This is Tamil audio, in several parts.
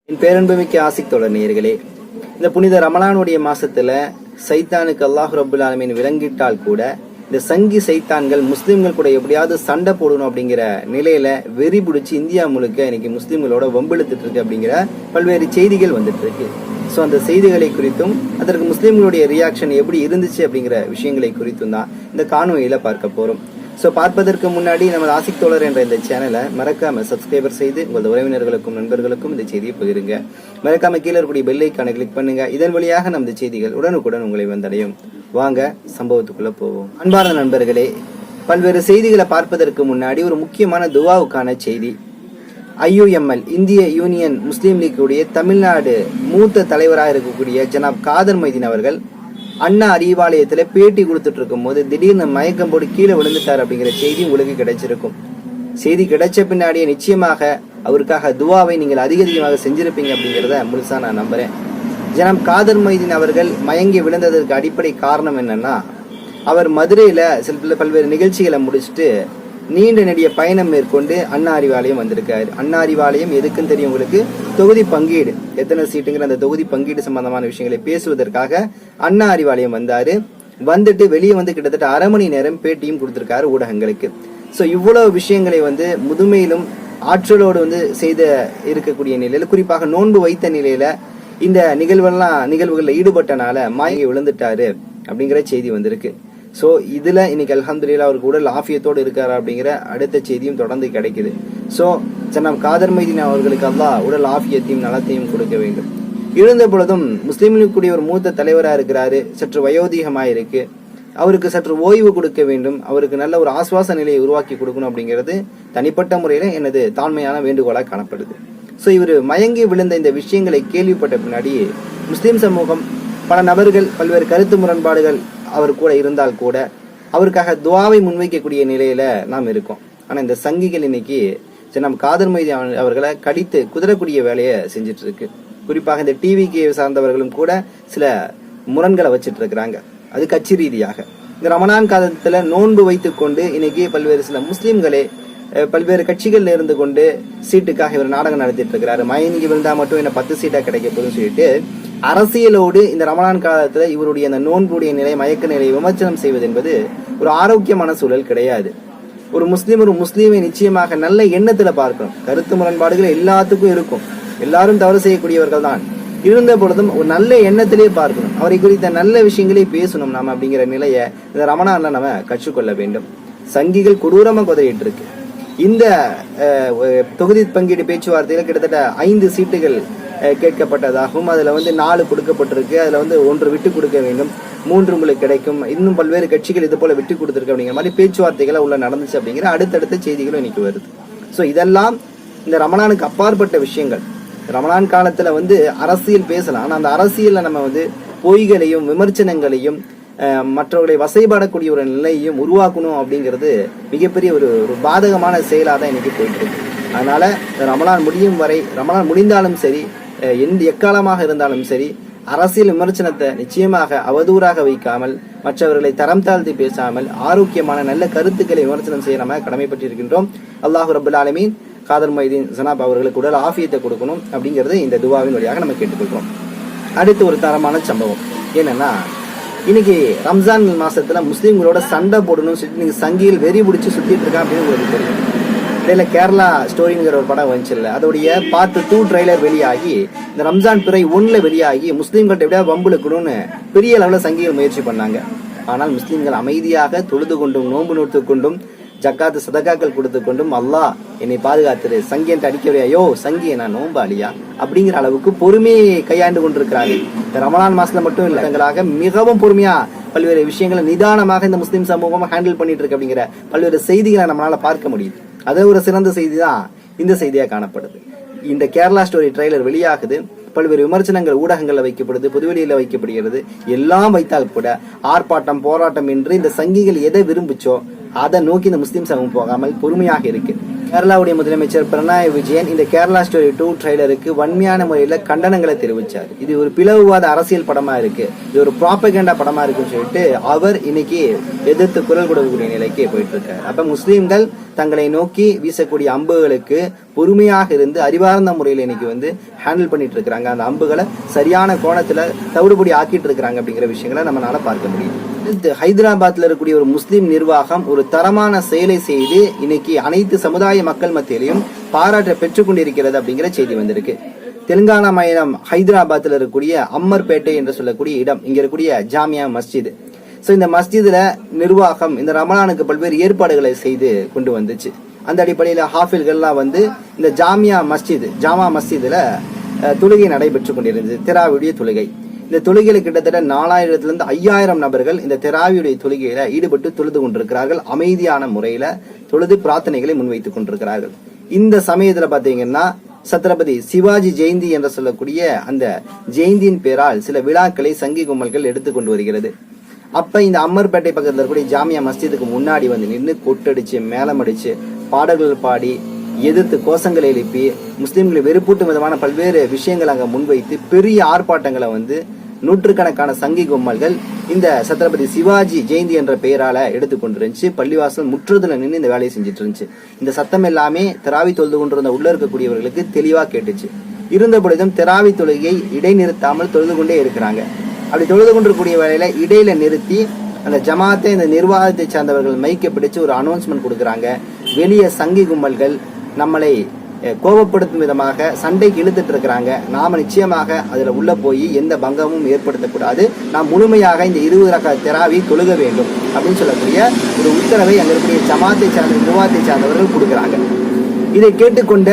என் பேரன்புமிக்க ஆசிக் தொடர் நேயர்களே, இந்த புனித ரமலானுடைய மாசத்துல சைத்தானுக்கு அல்லாஹ் ரப்புல் ஆலமீன் விளங்கிட்டால் கூட இந்த சங்கி சைத்தான்கள் முஸ்லிம்கள் கூட எப்படியாவது சண்டை போடணும் அப்படிங்கிற நிலையில வெறி பிடிச்சி இந்தியா முழுக்க இன்னைக்கு முஸ்லிம்களோட வம்பிழுத்துட்டு இருக்கு அப்படிங்கிற பல்வேறு செய்திகள் வந்துட்டு இருக்கு. ஸோ அந்த செய்திகளை குறித்தும் அதற்கு முஸ்லிம்களுடைய ரியாக்ஷன் எப்படி இருந்துச்சு அப்படிங்கிற விஷயங்களை குறித்தும் தான் இந்த காணொலியில பார்க்க போறோம். ஸோ பார்ப்பதற்கு முன்னாடி நம்ம ஆசிக் தோழர் என்ற இந்த சேனலை மறக்காம சப்ஸ்கிரைபர் செய்து உங்களது உறவினர்களுக்கும் நண்பர்களுக்கும் இந்த செய்தியை பகிருங்க. மறக்காம கீழே இருக்கக்கூடிய பெல் ஐக்கானை கிளிக் பண்ணுங்க. இதன் வழியாக நமது செய்திகள் உடனுக்குடன் உங்களை வந்தடையும். வாங்க சம்பவத்துக்குள்ள போவோம். அன்பார்ந்த நண்பர்களே, பல்வேறு செய்திகளை பார்ப்பதற்கு முன்னாடி ஒரு முக்கியமான துவாவுக்கான செய்தி. IUML இந்திய யூனியன் முஸ்லீம் லீக் உடைய தமிழ்நாடு மூத்த தலைவராக இருக்கக்கூடிய ஜனாப் காதர் மைதீன் அவர்கள் அண்ணா அறிவாலயத்துல பேட்டி கொடுத்துட்டு இருக்கும் போது திடீர்னு மயக்கம் போட்டு கீழே விழுந்துட்டார் அப்படிங்கிற செய்தி உங்களுக்கு கிடைச்சிருக்கும். செய்தி கிடைச்ச பின்னாடியே நிச்சயமாக அவருக்காக துவாவை நீங்கள் அதிகமாக செஞ்சிருப்பீங்க அப்படிங்கிறத முழுசா நான் நம்புறேன். ஜனாப் காதர் மைதீன் அவர்கள் மயங்கி விழுந்ததற்கு அடிப்படை காரணம் என்னன்னா, அவர் மதுரையில பல்வேறு நிகழ்ச்சிகளை முடிச்சுட்டு நீண்ட நெடிய பயணம் மேற்கொண்டு அண்ணா அறிவாலயம் வந்திருக்காரு. அண்ணா அறிவாலயம் எதுக்குன்னு தெரியும் உங்களுக்கு, தொகுதி பங்கீடு, எத்தனை சீட்டுங்கிற அந்த தொகுதி பங்கீடு சம்பந்தமான விஷயங்களை பேசுவதற்காக அண்ணா அறிவாலயம் வந்தாரு. வந்துட்டு வெளியே வந்து கிட்டத்தட்ட அரை மணி நேரம் பேட்டியும் கொடுத்திருக்காரு ஊடகங்களுக்கு. ஸோ இவ்வளவு விஷயங்களை முதுமையிலும் ஆற்றலோடு செய்த இருக்கக்கூடிய நிலையில, குறிப்பாக நோன்பு வைத்த நிலையில இந்த நிகழ்வுகள்ல ஈடுபட்டனால மயங்கி விழுந்துட்டாரு அப்படிங்கிற செய்தி வந்திருக்கு. ஸோ இதுல இன்னைக்கு அல்ஹம்துலில்லாஹ் அவருக்கு உடல் ஆஃபியத்தோடு இருக்காரு அப்படிங்கிற அடுத்த செய்தியும் தொடர்ந்து கிடைக்குது. ஸோ ஜனாப் காதர் மைதீன் அவர்களுக்கு அல்லாஹ் உடல் ஆஃபியத்தையும் நலத்தையும் கொடுக்க வேண்டும். இருந்த பொழுதும் முஸ்லிம்களுக்குரிய ஒரு மூத்த தலைவராக இருக்கிறாரு, சற்று வயோதிகமாயிருக்கு, அவருக்கு சற்று ஓய்வு கொடுக்க வேண்டும், அவருக்கு நல்ல ஒரு ஆசுவாச நிலையை உருவாக்கி கொடுக்கணும் அப்படிங்கிறது தனிப்பட்ட முறையில எனது தாழ்மையான வேண்டுகோளாக காணப்படுது. ஸோ இவர் மயங்கி விழுந்த இந்த விஷயங்களை கேள்விப்பட்ட பின்னாடி முஸ்லிம் சமூகம், பல நபர்கள், பல்வேறு கருத்து முரண்பாடுகள் அவர் கூட இருந்தால் கூட அவருக்காக துவாவை முன்வைக்கக்கூடிய நிலையில நாம் இருக்கோம். ஆனா இந்த சங்கிகள் இன்னைக்கு நம்ம காதர் மைதீன் அவர்களை கடித்து குதிரக்கூடிய வேலையை செஞ்சுட்டு இருக்கு. குறிப்பாக இந்த டிவிக்கு சார்ந்தவர்களும் கூட சில முரண்களை வச்சிட்டு இருக்கிறாங்க, அது கட்சி ரீதியாக. இந்த ரமலான் காலத்துல நோன்பு வைத்துக் கொண்டு இன்னைக்கு பல்வேறு சில முஸ்லிம்களே பல்வேறு கட்சிகள்ல இருந்து கொண்டு சீட்டுக்காக இவர் நாடகம் நடத்திட்டு இருக்கிறாரு. மயங்கி விழுந்தா மட்டும் என்ன 10 சீட்டா கிடைக்க போதுன்னு சொல்லிட்டு அரசியலோடு இந்த ரமலான் காலத்துல இவருடைய அந்த நோன்புடைய நிலை, மயக்க நிலையை விமர்சனம் செய்வது என்பது ஒரு ஆரோக்கியமான சூழல் கிடையாது. ஒரு முஸ்லீமை நிச்சயமாக நல்ல எண்ணத்துல பார்க்கணும். கருத்து முரண்பாடுகள் எல்லாத்துக்கும் இருக்கும், எல்லாரும் தவறு செய்யக்கூடியவர்கள் தான். இருந்த பொழுதும் ஒரு நல்ல எண்ணத்திலே பார்க்கணும், அவரை குறித்த நல்ல விஷயங்களே பேசணும் நாம அப்படிங்கிற நிலையை இந்த ரமலான்ல நம்ம கற்றுக்கொள்ள வேண்டும். சங்கிகள் கொடூரமா குதிரையிட்டு இருக்கு. இந்த தொகுதி பங்கீடு பேச்சுவார்த்தையில கிட்டத்தட்ட 5 சீட்டுகள் கேட்கப்பட்டதாகவும் அதுல 4 கொடுக்கப்பட்டிருக்கு. அதுல 1 விட்டு கொடுக்க வேண்டும், 3 உங்களுக்கு கிடைக்கும், இன்னும் பல்வேறு கட்சிகள் இது போல விட்டு கொடுத்திருக்கு அப்படிங்கிற மாதிரி பேச்சுவார்த்தைகளை உள்ள நடந்துச்சு அப்படிங்கிற அடுத்தடுத்த செய்திகளும் இன்னைக்கு வருது. ஸோ இதெல்லாம் இந்த ரமலானுக்கு அப்பாற்பட்ட விஷயங்கள். ரமலான் காலத்துல அரசியல் பேசலாம், ஆனா அந்த அரசியல்ல நம்ம பொய்களையும் விமர்சனங்களையும் மற்றவர்களை வசைபாடக்கூடிய ஒரு நிலையையும் உருவாக்கணும் அப்படிங்கிறது மிகப்பெரிய ஒரு பாதகமான செயலாக தான் இன்னைக்கு போயிட்டு இருக்கு. அதனால ரமலான் முடியும் வரை, ரமலான் முடிந்தாலும் சரி, எக்காலமாக இருந்தாலும் சரி, அரசியல் விமர்சனத்தை நிச்சயமாக அவதூறாக வைக்காமல், மற்றவர்களை தரம் தாழ்த்தி பேசாமல், ஆரோக்கியமான நல்ல கருத்துக்களை விமர்சனம் செய்ய நம்ம கடமைப்பட்டிருக்கின்றோம். அல்லாஹ் ரப்புல் ஆலமீன் காதர் மைதீன் ஜனாப் அவர்களுக்கு உடல் ஆஃபியத்தை கொடுக்கணும் அப்படிங்கிறது இந்த துவாவின் வழியாக நம்ம கேட்டுக்கொள்கிறோம். அடுத்து ஒரு தரமான சம்பவம் என்னன்னா, இன்னைக்கு ரம்ஜான் மாசத்துல முஸ்லீம்களோட சண்டை போடணும் சொல்லிட்டு சங்கியில் வெறி பிடிச்சி சுத்திட்டு இருக்கான் அப்படின்னு உங்களுக்கு தெரியும். இடையில கேரளா ஸ்டோரிங்கிற ஒரு படம் வந்துச்சுல்ல, அதோடைய பார்ட் 2 ட்ரெய்லர் வெளியாகி இந்த ரம்ஜான் பிறை 1 வெளியாகி முஸ்லீம்கள்ட்ட எப்படியா வம்புழுக்கணும்னு பெரிய அளவுல சங்கிகள் முயற்சி பண்ணாங்க. ஆனால் முஸ்லீம்கள் அமைதியாக தொழுது கொண்டும் நோன்பு நோட்டு கொண்டும் ஜக்காத்து சதகாக்கள் கொடுத்து கொண்டும் அல்லாஹ் என்னை பாதுகாத்துரு, சங்கியன்ட்டு அடிக்கவையோ சங்கிய நான் நோம்பாளியா அப்படிங்கிற அளவுக்கு பொறுமையை கையாண்டு கொண்டிருக்கிறாங்க. இந்த ரமலான் மாசத்துல மட்டும் இல்ல, தங்களாக மிகவும் பொறுமையா பல்வேறு விஷயங்களை நிதானமாக இந்த முஸ்லீம் சமூகம் ஹேண்டில் பண்ணிட்டு இருக்கு அப்படிங்கிற பல்வேறு செய்திகளை நம்மளால பார்க்க முடியுது. அது ஒரு சிறந்த செய்தி தான் இந்த செய்தியா காணப்படுது. இந்த கேரளா ஸ்டோரி ட்ரெய்லர் வெளியாகுது, பல்வேறு விமர்சனங்கள் ஊடகங்கள்ல வைக்கப்படுது, பொதுவெளியில வைக்கப்படுகிறது. எல்லாம் வைத்தால் கூட ஆர்ப்பாட்டம் போராட்டம் என்று இந்த சங்கிகள் எதை விரும்பிச்சோ அதை நோக்கி இந்த முஸ்லீம் சமூகம் போகாமல் பொறுமையாக இருக்கு. கேரளாவுடைய முதலமைச்சர் பினராயி விஜயன் இந்த கேரளா ஸ்டோரி 2 ட்ரைலருக்கு வன்மையான முறையில் கண்டனங்களை தெரிவிச்சார். இது ஒரு பிளவுவாத அரசியல் படமா இருக்கு, இது ஒரு ப்ராபகண்டா படமா இருக்குன்னு சொல்லிட்டு அவர் இன்னைக்கு எதிர்த்து குரல் கொடுக்கக்கூடிய நிலைக்கு போயிட்டு இருக்காரு. அப்ப முஸ்லீம்கள் தங்களை நோக்கி வீசக்கூடிய அம்புகளுக்கு பொறுமையாக இருந்து அறிவார்ந்த முறையில் இன்னைக்கு ஹேண்டில் பண்ணிட்டு இருக்கிறாங்க. அந்த அம்புகளை சரியான கோணத்துல தவிடுபடி ஆக்கிட்டு இருக்கிறாங்க அப்படிங்கிற விஷயங்களை நம்மளால பார்க்க முடியும். ஹைதராபாத்ல இருக்கக்கூடிய ஒரு முஸ்லீம் நிர்வாகம் ஒரு தரமான செயலை செய்து இன்னைக்கு அனைத்து சமுதாய மக்கள் மத்தியிலையும் பாராட்ட பெற்றுக் கொண்டிருக்கிறது அப்படிங்கிற செய்தி வந்திருக்கு. தெலுங்கானா மாநிலம் ஹைதராபாத்ல இருக்கக்கூடிய அம்மர்பேட்டை என்று சொல்லக்கூடிய இடம், இங்க இருக்கக்கூடிய ஜாமியா மஸ்ஜித். இந்த மஸ்ஜிதுல நிர்வாகம் இந்த ரமலானுக்கு பல்வேறு ஏற்பாடுகளை செய்து கொண்டு வந்துச்சு. அந்த அடிப்படையில ஹாஃபில்கள்லாம் இந்த ஜாமா மஸ்ஜிதுல தொழுகை நடைபெற்றுக் கொண்டிருந்தது, தெராவியுடைய தொழுகை. இந்த தொழுகையில கிட்டத்தட்ட 4000 to 5000 நபர்கள் இந்த தெராவியுடைய தொழுகையில ஈடுபட்டு தொழுது கொண்டிருக்கிறார்கள். அமைதியான முறையில தொழுது பிரார்த்தனைகளை முன்வைத்துக் கொண்டிருக்கிறார்கள். இந்த சமயத்துல பாத்தீங்கன்னா சத்ரபதி சிவாஜி ஜெயந்தி என்று சொல்லக்கூடிய அந்த ஜெயந்தியின் பேரால் சில விழாக்களை சங்கி கும்பல்கள் எடுத்துக்கொண்டு வருகிறது. அப்ப இந்த அம்மர்பேட்டை பக்கத்துல இருக்கக்கூடிய ஜாமியா மஸ்ஜிதுக்கு முன்னாடி நின்று கொட்டடிச்சு மேளம் அடிச்சு பாடல்கள் பாடி எதிர்த்து கோஷங்களை எழுப்பி முஸ்லிம்களை வெறுப்பூட்டும் விதமான பல்வேறு விஷயங்கள் அங்க முன்வைத்து பெரிய ஆர்ப்பாட்டங்களை நூற்றுக்கணக்கான சங்கி கும்பல்கள் இந்த சத்ரபதி சிவாஜி ஜெயந்தி என்ற பெயரால எடுத்துக்கொண்டு இருந்துச்சு. பள்ளிவாசல் முற்றுதுல நின்று இந்த வேலையை செஞ்சுட்டு இருந்துச்சு. இந்த சத்தம் எல்லாமே தெராவி தொழுது கொண்டிருந்த உள்ள இருக்கக்கூடியவர்களுக்கு தெளிவா கேட்டுச்சு. இருந்த பொழுதும் தெராவி தொழுகையை இடைநிறுத்தாமல் தொழுது கொண்டே இருக்கிறாங்க. அப்படி தொழுது கொண்டிருக்கூடிய வேலையில இடையில நிறுத்தி அந்த ஜமாத்தை இந்த நிர்வாகத்தை சார்ந்தவர்கள் மைக்க பிடிச்சு ஒரு அனௌன்ஸ்மெண்ட் கொடுக்குறாங்க. வெளியே சங்கி கும்பல்கள் நம்மளை கோபப்படுத்தும் விதமாக சண்டைக்கு இழுத்துட்டு இருக்கிறாங்க, நாம நிச்சயமாக அதுல உள்ள போய் எந்த பங்கமும் ஏற்படுத்தக்கூடாது, நாம் முழுமையாக இந்த 20 ரக்காத் தெராவி தொழுக வேண்டும் அப்படின்னு சொல்லக்கூடிய ஒரு உத்தரவை அங்க இருக்கக்கூடிய ஜமாத்தை சார்ந்த நிர்வாகத்தை சார்ந்தவர்கள் கொடுக்குறாங்க. இதை கேட்டுக்கொண்ட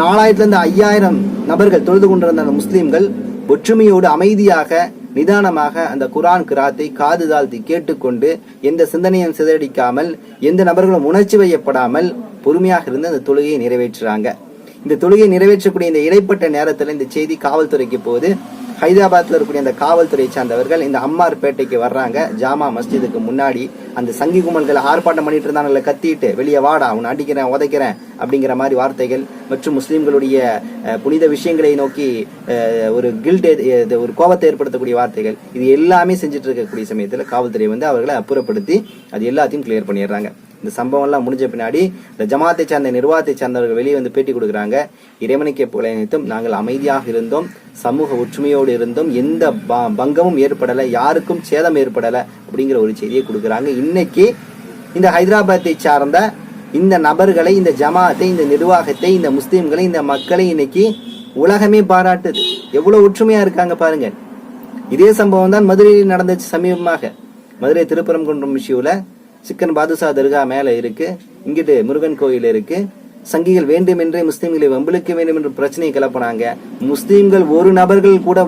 4000 to 5000 நபர்கள் தொழுது கொண்டிருந்த அந்த முஸ்லீம்கள் ஒற்றுமையோடு அமைதியாக நிதானமாக அந்த குர்ஆன் கிராத்தை காது தாழ்த்தி கேட்டுக்கொண்டு எந்த சிந்தனையும் சிதறடிக்காமல் எந்த நபர்களும் உணர்ச்சி வையப்படாமல் பொறுமையாக இருந்து அந்த தொழுகையை நிறைவேற்றுறாங்க. இந்த தொழுகையை நிறைவேற்றக்கூடிய இந்த இடைப்பட்ட நேரத்தில் இந்த செய்தி காவல்துறைக்கு போகுது. ஹைதராபாத்ல இருக்கக்கூடிய அந்த காவல்துறை சார்ந்தவர்கள் இந்த அம்மார்பேட்டைக்கு வர்றாங்க. ஜாமா மஸ்ஜிதுக்கு முன்னாடி அந்த சங்கி கும்பல்களை ஆர்ப்பாட்டம் பண்ணிட்டு இருந்தாங்கல்ல, கத்திட்டு வெளியே வாடா, அவனை அடிக்கிறேன் உதைக்கிறேன் அப்படிங்கிற மாதிரி வார்த்தைகள் மற்றும் முஸ்லிம்களுடைய புனித விஷயங்களை நோக்கி ஒரு ஒரு கோபத்தை ஏற்படுத்தக்கூடிய வார்த்தைகள், இது எல்லாமே செஞ்சுட்டு இருக்கக்கூடிய சமயத்துல காவல்துறை அவர்களை அப்புறப்படுத்தி அது எல்லாத்தையும் கிளியர் பண்ணிடுறாங்க. இந்த சம்பவம் எல்லாம் முடிஞ்ச பின்னாடி இந்த ஜமாத்தை சார்ந்த நிர்வாகத்தை சார்ந்தவர்கள் வெளியே பேட்டி கொடுக்குறாங்க. இறைவனுக்கே புகழ் அனைத்தும், நாங்கள் அமைதியாக இருந்தோம், சமூக ஒற்றுமையோடு இருந்தோம், எந்த பங்கமும் ஏற்படலை, யாருக்கும் சேதம் ஏற்படலை அப்படிங்கிற ஒரு செய்தியை கொடுக்குறாங்க. இன்னைக்கு இந்த ஹைதராபாத்தை சார்ந்த இந்த நபர்களை, இந்த ஜமாத்தை, இந்த நிர்வாகத்தை, இந்த முஸ்லிம்களை, இந்த மக்களை இன்னைக்கு உலகமே பாராட்டுது. எவ்வளவு ஒற்றுமையா இருக்காங்க பாருங்க. இதே சம்பவம் தான் மதுரையில் நடந்துச்சு சமீபமாக. மதுரை திருப்பரங்குன்றம் விஷயத்துல சிக்கன் பாதுஷா தர்கா மேல இருக்கு, இங்கிட்டு முருகன் கோயில் இருக்கு. சங்கிகள் வேண்டுமென்றே முஸ்லீம்களை வம்பிழுக்க வேண்டும் என்று பிரச்சனையை கிளப்பினாங்க. முஸ்லீம்கள் ஒரு நபர்கள் கூட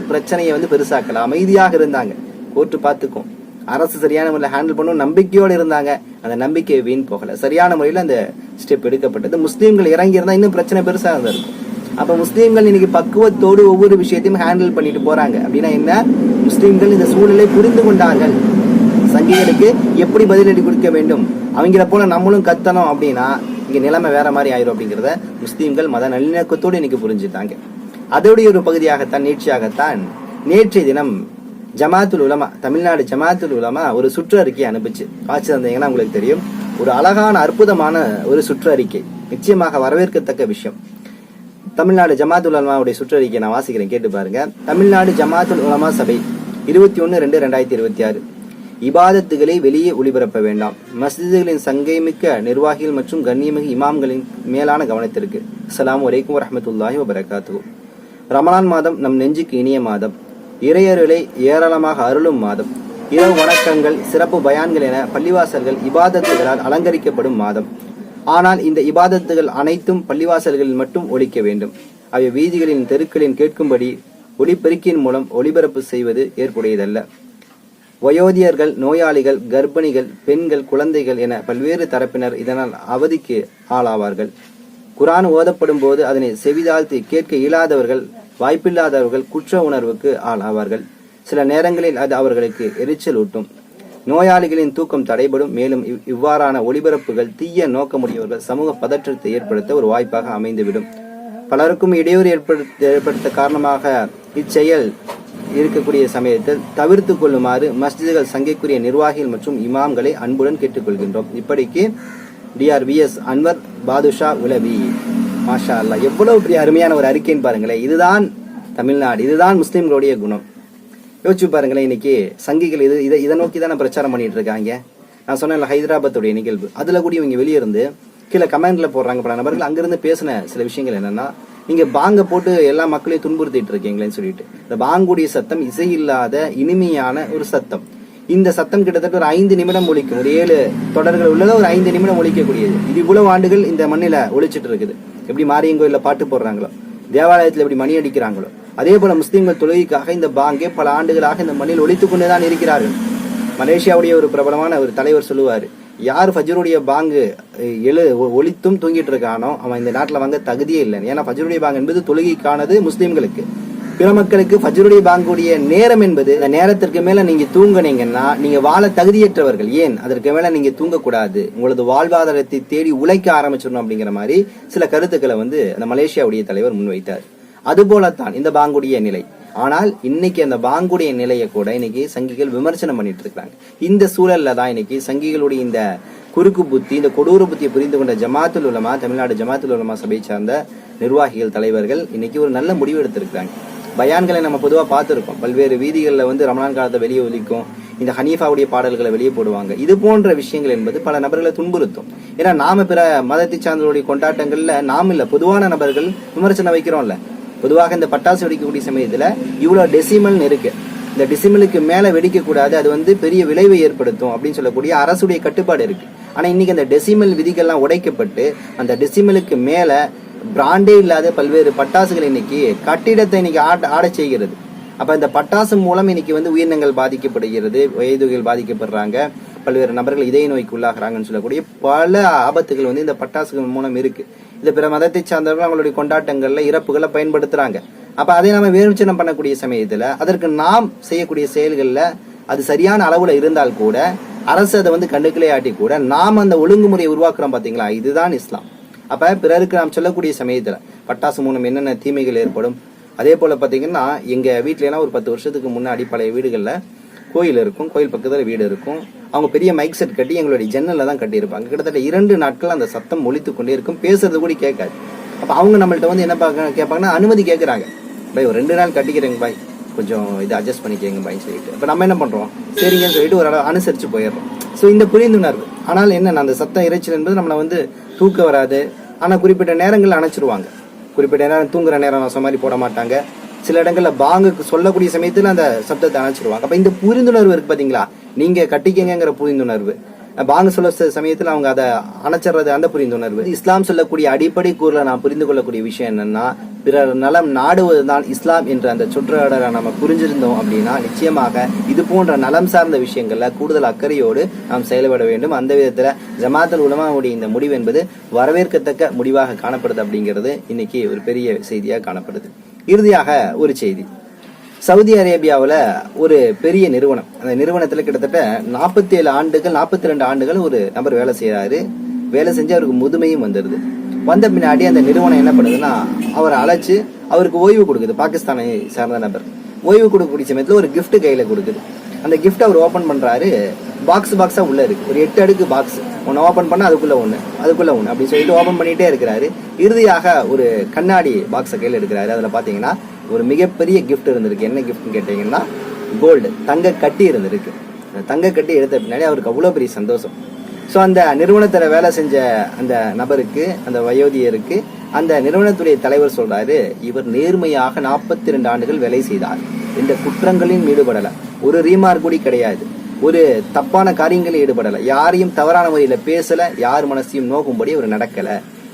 பிரச்சனையை பெருசாக்கல, அமைதியாக இருந்தாங்க. கோர்ட்டு பார்த்துக்கும், அரசு சரியான முறையில் ஹேண்டில் பண்ணும் நம்பிக்கையோடு இருந்தாங்க. அந்த நம்பிக்கையை வீண் போகல, சரியான முறையில் அந்த ஸ்டெப் எடுக்கப்பட்டது. முஸ்லீம்கள் இறங்கி இருந்தா இன்னும் பிரச்சனை பெருசாக இருக்கும். அப்ப முஸ்லீம்கள் இன்னைக்கு பக்குவத்தோடு ஒவ்வொரு விஷயத்தையும் ஹேண்டில் பண்ணிட்டு போறாங்க. அப்படின்னா என்ன, முஸ்லீம்கள் இந்த சூழலை புரிந்து கொண்டார்கள். சங்கிகளுக்கு எப்படி பதிலடி கொடுக்க வேண்டும், அவங்கள போல நம்மளும் கத்தணும் அப்படின்னா இங்க நிலைமை வேற மாதிரி ஆயிரும் அப்படிங்கிறத முஸ்லீம்கள் மத நல்லிணக்கத்தோடு இன்னைக்கு புரிஞ்சுட்டாங்க. அதோடைய ஒரு பகுதியாகத்தான் நேற்றையாகத்தான் நேற்றைய தினம் ஜமாத்துல் உலமா, தமிழ்நாடு ஜமாத்துல் உலமா ஒரு சுற்றறிக்கை அனுப்பிச்சு. வாட்சிருந்தீங்கன்னா உங்களுக்கு தெரியும். ஒரு அழகான அற்புதமான ஒரு சுற்றறிக்கை, நிச்சயமாக வரவேற்கத்தக்க விஷயம். தமிழ்நாடு ஜமாத்துல் உலமாவுடைய சுற்றறிக்கை நான் வாசிக்கிறேன், கேட்டு பாருங்க. தமிழ்நாடு ஜமாத்துல் உலமா சபை 21/2/2026. இபாதத்துகளை வெளியே ஒளிபரப்ப வேண்டாம். மஸ்ஜிதுகளின் சங்கைமிக்க நிர்வாகிகள் மற்றும் கண்ணியமிகு இமாம்களின் மேலான கவனத்திற்கு. அஸ்ஸலாமு அலைக்கும் வரஹ்மத்துல்லாஹி வபரகாத்துஹு. ரமலான் மாதம் நம் நெஞ்சுக்கு இனிய மாதம், இறையருளை ஏராளமாக அருளும் மாதம். இரவு வணக்கங்கள், சிறப்பு பயான்கள் என பள்ளிவாசல்கள் இபாதத்துகளால் அலங்கரிக்கப்படும் மாதம். ஆனால் இந்த இபாதத்துகள் அனைத்தும் பள்ளிவாசல்களில் மட்டும் ஒலிக்க வேண்டும். அவை வீதிகளின் தெருக்களின் கேட்கும்படி ஒளிபெருக்கின் மூலம் ஒளிபரப்பு செய்வது ஏற்புடையதல்ல. வயோதிகர்கள், நோயாளிகள், கர்ப்பிணிகள், பெண்கள், குழந்தைகள் என பல்வேறு தரப்பினர் இதனால் அவதிக்கு ஆளாவார்கள். குர்ஆன் ஓதப்படும் போது அதனை செவிதாழ்த்தி கேட்க இயலாதவர்கள், வாய்ப்பில்லாதவர்கள் குற்ற உணர்வுக்கு ஆளாவார்கள். சில நேரங்களில் அது அவர்களுக்கு எரிச்சல் ஊட்டும். நோயாளிகளின் தூக்கம் தடைபடும். மேலும் இவ்வாறான ஒளிபரப்புகள் தீய நோக்கமுடையவர்கள் சமூக பதற்றத்தை ஏற்படுத்த ஒரு வாய்ப்பாக அமைந்துவிடும். பலருக்கும் இடையூறு ஏற்படுத்த காரணமாக இச்செயல் இருக்கக்கூடிய சமயத்தில் தவிர்த்து கொள்ளுமாறு மஸ்ஜிதுகள் சங்கைக்குரிய நிர்வாகிகள் மற்றும் இமாம்களை அன்புடன் கேட்டுக்கொள்கின்றோம். இப்படிக்கு DRVS அன்வர் பாதுஷா உலவி. மாஷா அல்லாஹ், எவ்வளவு பெரிய அருமையான ஒரு அறிக்கைன்னு பாருங்களேன். இதுதான் தமிழ்நாடு, இதுதான் முஸ்லிம்களுடைய குணம். யோசிச்சு பாருங்களேன், இன்னைக்கு சங்கிகள் இதை நோக்கி தானே பிரச்சாரம் பண்ணிட்டு இருக்காங்க. நான் சொன்னேன் ஹைதராபாத்துடைய நிகழ்வு, அதுல கூட இவங்க வெளியே இருந்து கீழே கமெண்ட்ல போடுறாங்க பல நபர்கள். அங்கிருந்து பேசின சில விஷயங்கள் என்னன்னா, நீங்க பாங்க போட்டு எல்லா மக்களையும் துன்புறுத்திட்டு இருக்கீங்களேன்னு சொல்லிட்டு. இந்த பாங்குடைய சத்தம் இசை இல்லாத இனிமையான ஒரு சத்தம். இந்த சத்தம் கிட்டத்தட்ட ஒரு 5 நிமிடம் ஒலிக்கும். ஒரு 7 தொடர்கள் உள்ளத ஒரு 5 நிமிடம் ஒலிக்கக்கூடியது. இது இவ்வளவு ஆண்டுகள் இந்த மண்ணில ஒலிச்சிட்டு இருக்குது. எப்படி மாரியங்கோயில பாட்டு போடுறாங்களோ, தேவாலயத்துல எப்படி மணி அடிக்கிறாங்களோ, அதே போல முஸ்லிம்கள் தொழுகைக்காக இந்த பாங்கே பல ஆண்டுகளாக இந்த மண்ணில் ஒலித்துக் கொண்டுதான் இருக்கிறார்கள். மலேசியாவுடைய ஒரு பிரபலமான ஒரு தலைவர் சொல்லுவாரு, யார் ஃபஜ்ருடைய பாங்கு ஒலித்தும் தூங்கிட்டு இருக்கானோ அவன் இந்த நாட்டில் வாங்க தகுதியே இல்லை. ஏன்னா ஃபஜ்ருடைய பாங்கு என்பது தொழுகைக்கானது முஸ்லிம்களுக்கு. பிற மக்களுக்கு ஃபஜ்ருடைய பாங்குடைய நேரம் என்பது, அந்த நேரத்திற்கு மேல நீங்க தூங்குனீங்கன்னா நீங்க வாழ தகுதியற்றவர்கள். ஏன் அதற்கு மேல நீங்க தூங்கக்கூடாது, உங்களது வாழ்வாதாரத்தை தேடி உழைக்க ஆரம்பிச்சிடணும் அப்படிங்கிற மாதிரி சில கருத்துக்களை அந்த மலேசியாவுடைய தலைவர் முன்வைத்தார். அதுபோலத்தான் இந்த பாங்குடைய நிலை. ஆனால் இன்னைக்கு அந்த பாங்குடைய நிலையை கூட இன்னைக்கு சங்கிகள் விமர்சனம் பண்ணிட்டு இருக்காங்க. இந்த சூழல்ல தான் இன்னைக்கு சங்கிகளுடைய இந்த குறுக்கு புத்தி, இந்த கொடூர புத்தியை புரிந்து கொண்ட ஜமாத்துல் உலமா, தமிழ்நாடு ஜமாத்துல் உலமா சபை சார்ந்த நிர்வாகிகள், தலைவர்கள் இன்னைக்கு ஒரு நல்ல முடிவு எடுத்திருக்காங்க. பயான்களை நம்ம பொதுவா பார்த்திருக்கோம். பல்வேறு வீதிகளில் ரமலான் காலத்தை வெளியே ஒலிக்கும், இந்த ஹனீஃபாவுடைய பாடல்களை வெளியே போடுவாங்க. இது போன்ற விஷயங்கள் என்பது பல நபர்களை துன்புறுத்தும். ஏன்னா நாம பிற மதத்தை சார்ந்தவருடைய கொண்டாட்டங்கள்ல நாம் இல்ல, பொதுவான நபர்கள் விமர்சனம் வைக்கிறோம்ல. பொதுவாக இந்த பட்டாசு வெடிக்கக்கூடிய சமயத்துல இவ்வளவு டெசிமல் இருக்கு, இந்த டெசிமலுக்கு மேல வெடிக்க கூடாது, அது பெரிய விளைவை ஏற்படுத்தும் அப்படின்னு சொல்லக்கூடிய அரசுடைய கட்டுப்பாடு இருக்கு. ஆனா இன்னைக்கு அந்த டெசிமல் விதிகள்லாம் உடைக்கப்பட்டு அந்த டெசிமலுக்கு மேல பிராண்டே இல்லாத பல்வேறு பட்டாசுகள் இன்னைக்கு கட்டிடத்தை இன்னைக்கு ஆட செய்கிறது. அப்ப இந்த பட்டாசு மூலம் இன்னைக்கு உயிரினங்கள் பாதிக்கப்படுகிறது, வயதுகள் பாதிக்கப்படுறாங்க, பல்வேறு நபர்கள் இதய நோய்க்கு உள்ளாகிறாங்கன்னு சொல்லக்கூடிய பல ஆபத்துகள் இந்த பட்டாசுகள் மூலம் இருக்கு. இந்த பிற மதத்தை சார்ந்தவர்கள் அவங்களுடைய கொண்டாட்டங்கள்ல இறப்புகளை பயன்படுத்துறாங்க. அப்ப அதை நம்ம விமர்சனம் பண்ணக்கூடிய சமயத்துல அதற்கு நாம் செய்யக்கூடிய செயல்கள்ல அது சரியான அளவுல இருந்தால் கூட அரசு அதை கண்டுக்களே ஆட்டி கூட நாம் அந்த ஒழுங்குமுறையை உருவாக்குறோம். பாத்தீங்களா, இதுதான் இஸ்லாம். அப்ப பிறருக்கு நாம் சொல்லக்கூடிய சமயத்துல பட்டாசு மூலம் என்னென்ன தீமைகள் ஏற்படும். அதே போல பாத்தீங்கன்னா எங்க வீட்டுல எல்லாம் ஒரு 10 வருஷத்துக்கு முன்னாடி பழைய வீடுகள்ல கோயில் இருக்கும், கோயில் பக்கத்துல வீடு இருக்கும். அவங்க பெரிய மைக் செட் கட்டி எங்களுடைய ஜன்னல்ல தான் கட்டி இருப்பாங்க. கிட்டத்தட்ட 2 நாட்கள் அந்த சத்தம் ஒலித்து கொண்டே இருக்கும், பேசுறது கூட கேட்காது. அப்ப அவங்க நம்மள்ட்ட என்ன கேட்பாங்கன்னா அனுமதி கேட்கறாங்க. பாய் ஒரு 2 நாள் கட்டிக்கிறேங்க பாய், கொஞ்சம் இதை அட்ஜஸ்ட் பண்ணிக்கங்க பாய் சொல்லிட்டு. அப்ப நம்ம என்ன பண்றோம், சரிங்கன்னு சொல்லிட்டு ஒரு அனுசரிச்சு போயிடுறோம். சோ இந்த புரிந்துணர்வு. ஆனால் என்ன, அந்த சத்தம் இறைச்சல் என்பது நம்மளை தூக்க வராது. ஆனா குறிப்பிட்ட நேரங்கள் அணைச்சிருவாங்க. குறிப்பிட்ட நேரம் தூங்குற நேரம் மாதிரி போட மாட்டாங்க. சில இடங்கள்ல பாங்குக்கு சொல்லக்கூடிய சமயத்துல அந்த சப்தத்தை அணைச்சிருவாங்க. அப்ப இந்த புரிந்துணர்வு இருக்கு பாத்தீங்களா, நீங்க கட்டிக்கங்கிற புரிந்துணர்வு, பாங்கு சொல்ல சமயத்துல அவங்க அதை அணைச்சிடுறது, அந்த புரிந்துணர்வு. இஸ்லாம் சொல்லக்கூடிய அடிப்படை கூறுல நான் புரிந்து கொள்ளக்கூடிய விஷயம் என்னன்னா, பிறர் நலம் நாடுவதுதான் இஸ்லாம் என்ற அந்த சொற்றொடரை நம்ம புரிஞ்சிருந்தோம் அப்படின்னா நிச்சயமாக இது போன்ற நலம் சார்ந்த விஷயங்கள்ல கூடுதல் அக்கறையோடு நாம் செயல்பட வேண்டும். அந்த விதத்துல ஜமாத்துல் உலமாவுடைய இந்த முடிவு என்பது வரவேற்கத்தக்க முடிவாக காணப்படுது அப்படிங்கிறது இன்னைக்கு ஒரு பெரிய செய்தியாக காணப்படுது. இறுதியாக ஒரு செய்தி. சவுதி அரேபியாவில் ஒரு பெரிய நிறுவனம், அந்த நிறுவனத்துல கிட்டத்தட்ட 47 ஆண்டுகள் 42 ஆண்டுகள் ஒரு நபர் வேலை செய்யறாரு. வேலை செஞ்சு அவருக்கு முதுமையும் வந்துடுது. வந்த பின்னாடி அந்த நிறுவனம் என்ன பண்ணுதுன்னா அவரை அழைச்சு அவருக்கு ஓய்வு கொடுக்குது. பாகிஸ்தானை சார்ந்த நபர் ஓய்வு கொடுக்கக்கூடிய சமயத்துல ஒரு கிஃப்ட் கையில கொடுக்குது. அந்த கிஃப்ட் அவர் ஓபன் பண்றாரு. பாக்ஸா உள்ள இருக்கு, ஒரு 8 அடுக்கு பாக்ஸ். ஒன்னு ஓபன் பண்ணா அதுக்குள்ள ஒண்ணு அப்படின்னு சொல்லிட்டு ஓபன் பண்ணிட்டே இருக்கிறாரு. இறுதியாக ஒரு கண்ணாடி பாக்ஸை கையில எடுக்கிறாரு. அதுல பாத்தீங்கன்னா ஒரு மிகப்பெரிய கிஃப்ட் இருந்திருக்கு. என்ன கிஃப்ட்னு கேட்டீங்கன்னா கோல்டு, தங்க கட்டி இருந்திருக்கு. தங்க கட்டி எடுத்த பின்னாடி அவருக்கு அவ்வளவு பெரிய சந்தோஷம். ஸோ அந்த நிறுவனத்துல வேலை செஞ்ச அந்த நபருக்கு, அந்த வயோதிகருக்கு அந்த நிறுவனத்துடைய தலைவர் சொல்றாரு, இவர் நேர்மையாக 42 ஆண்டுகள் வேலை செய்தார், இந்த குற்றங்களின் ஈடுபடல, ஒரு ரீமார்க் கூட கிடையாது, ஒரு தப்பான காரியங்களில் ஈடுபடல, யாரையும் தவறான முறையில பேசல, யார் மனசையும் நோக்கும்படி அவர் நடக்கல.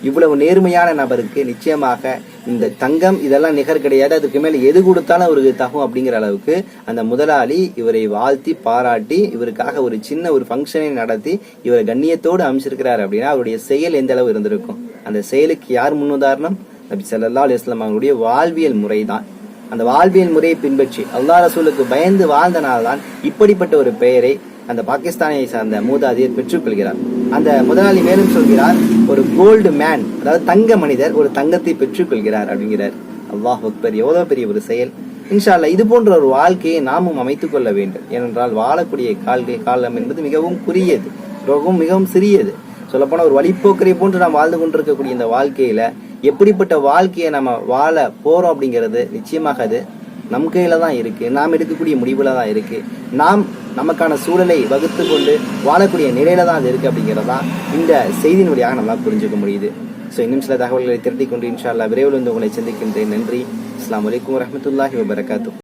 இவ்வளவு நேர்மையான நபருக்கு நிச்சயமாக இந்த தங்கம் இதெல்லாம் நிகர் கிடையாது, அதுக்கு மேல எது கொடுத்தாலும் அவருக்கு தகும் அப்படிங்கிற அளவுக்கு அந்த முதலாளி இவரை வாழ்த்தி பாராட்டி இவருக்காக ஒரு சின்ன ஒரு ஃபங்க்ஷனை நடத்தி இவரை கண்ணியத்தோடு அமைச்சிருக்கிறார். அப்படின்னா அவருடைய செயல் எந்த அளவு இருந்திருக்கும். அந்த செயலுக்கு யார் முன்னுதாரணம்? நபி ஸல்லல்லாஹு அலைஹி வஸல்லம் அவருடைய வாழ்வியல் முறை தான். அந்த வாழ்வியல் முறையை பின்பற்றி அல்லாஹ் ரசூலுக்கு பயந்து வாழ்ந்தனால்தான் இப்படிப்பட்ட ஒரு பெயரை அந்த பாகிஸ்தானை சார்ந்த மூதாதையர் பெற்றுக்கொள்கிறார். அந்த முதலாளி மேலும் சொல்கிறார், ஒரு கோல்டு மேன், அதாவது தங்க மனிதர் ஒரு தங்கத்தை பெற்றுக்கொள்கிறார் அப்படிங்கிறார். அல்லாஹ் அக்பர், எவ்வளவு பெரிய ஒரு செயல். இன்ஷா அல்லாஹ் இது போன்ற ஒரு வாழ்க்கையை நாமும் அமைத்துக் கொள்ள வேண்டும். ஏனென்றால் வாழக்கூடிய காலம் என்பது மிகவும் குறுகியது, மிகவும் சிறியது. சொல்லப்போனா ஒரு வழிப்போக்கரை போன்று நாம் வாழ்ந்து கொண்டிருக்கக்கூடிய இந்த வாழ்க்கையில எப்படிப்பட்ட வாழ்க்கையை நம்ம வாழ போறோம் அப்படிங்கிறது நிச்சயமாக அது நம் கையில தான் இருக்கு. நாம் எடுக்கக்கூடிய முடிவுல தான் இருக்கு. நாம் நமக்கான சூழலை வகுத்து கொண்டு வாழக்கூடிய நிலையில தான் அது இருக்கு அப்படிங்கறதான் இந்த செய்தியின் வழியாக நம்மளால் புரிஞ்சுக்க முடியுது. ஸோ இன்னும் சில தகவல்களை திரட்டிக் கொண்டு இன்ஷா அல்லாஹ் விரைவில் வந்து உங்களை சந்திக்கின்றேன். நன்றி. அஸ்ஸலாமு அலைக்கும் வரஹ்மத்துல்லாஹி வபரகாத்துஹு.